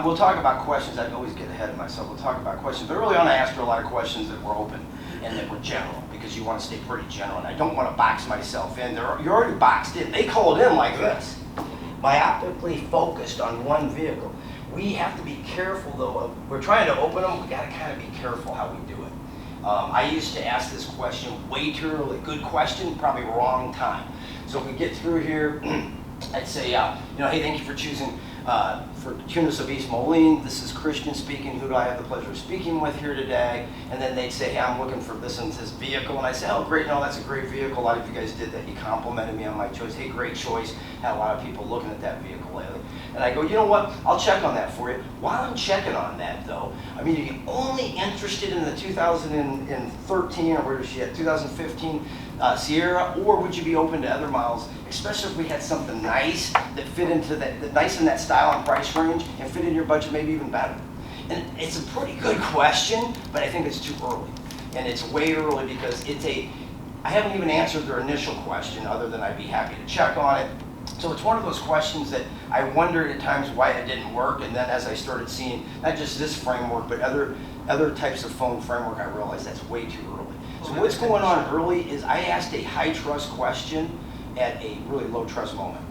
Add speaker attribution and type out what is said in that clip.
Speaker 1: we'll talk about questions. I always get ahead of myself. We'll talk about questions. But early on, I asked her a lot of questions that were open and that were general, because you want to stay pretty general. And I don't want to box myself in. You're already boxed in. They called in like this, myopically focused on one vehicle. We have to be careful, though. We're trying to open them. We got to kind of be careful how we do it. I used to ask this question way too early. Good question, probably wrong time. So if we get through here, I'd say, hey, thank you for choosing for Tunis of East Moline. This is Christian speaking. Who do I have the pleasure of speaking with here today? And then they'd say, hey, I'm looking for this and this vehicle. And I say, oh, great, no, that's a great vehicle. A lot of you guys did that. You complimented me on my choice. Hey, great choice. Had a lot of people looking at that vehicle lately. And I go, you know what? I'll check on that for you. While I'm checking on that, though, I mean, are you only interested in the 2013, or where is she at, 2015 Sierra, or would you be open to other models, especially if we had something nice that fit into that nice in that style and price range and fit in your budget, maybe even better? And it's a pretty good question, but I think it's too early. And it's way early because I haven't even answered their initial question other than I'd be happy to check on it. So it's one of those questions that I wondered at times why it didn't work, and then as I started seeing not just this framework, but other types of phone framework, I realized that's way too early. So what's going on early is I asked a high trust question at a really low trust moment.